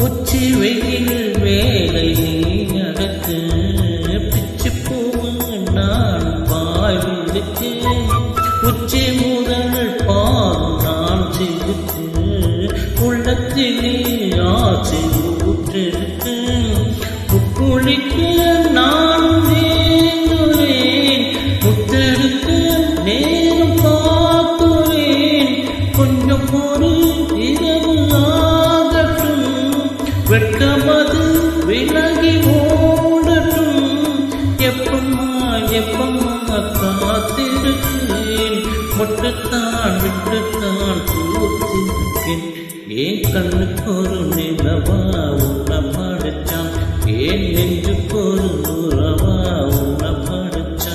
உச்சி வெயில் வேலை நீ நடக்கு பிச்சு போவ நான் பாய் விடுக்கு உச்சி முதல் பால் நான் செய்துக்கு உள்ளத்திலே ஆசை ஊற்றிருக்கு குளிக்க நான் வேண்டுறேன் முத்தெடுக்க நேரம் பார்க்கிறேன் கொஞ்சம் ஒரு இரவு ஆகட்டும் வெட்கமது விலகி ஓடட்டும் எப்பம்மா காத்திருக்கிறேன் மொட்டுத்தான் விட்டுத்தான் பூத்திருக்கேன் ஏன் கண்ணுக்கு ஒரு நிலவா உன்னை படைச்சான் ஏன் நெஞ்சுக்கு ஒரு உறவா உன்னை படைச்சான்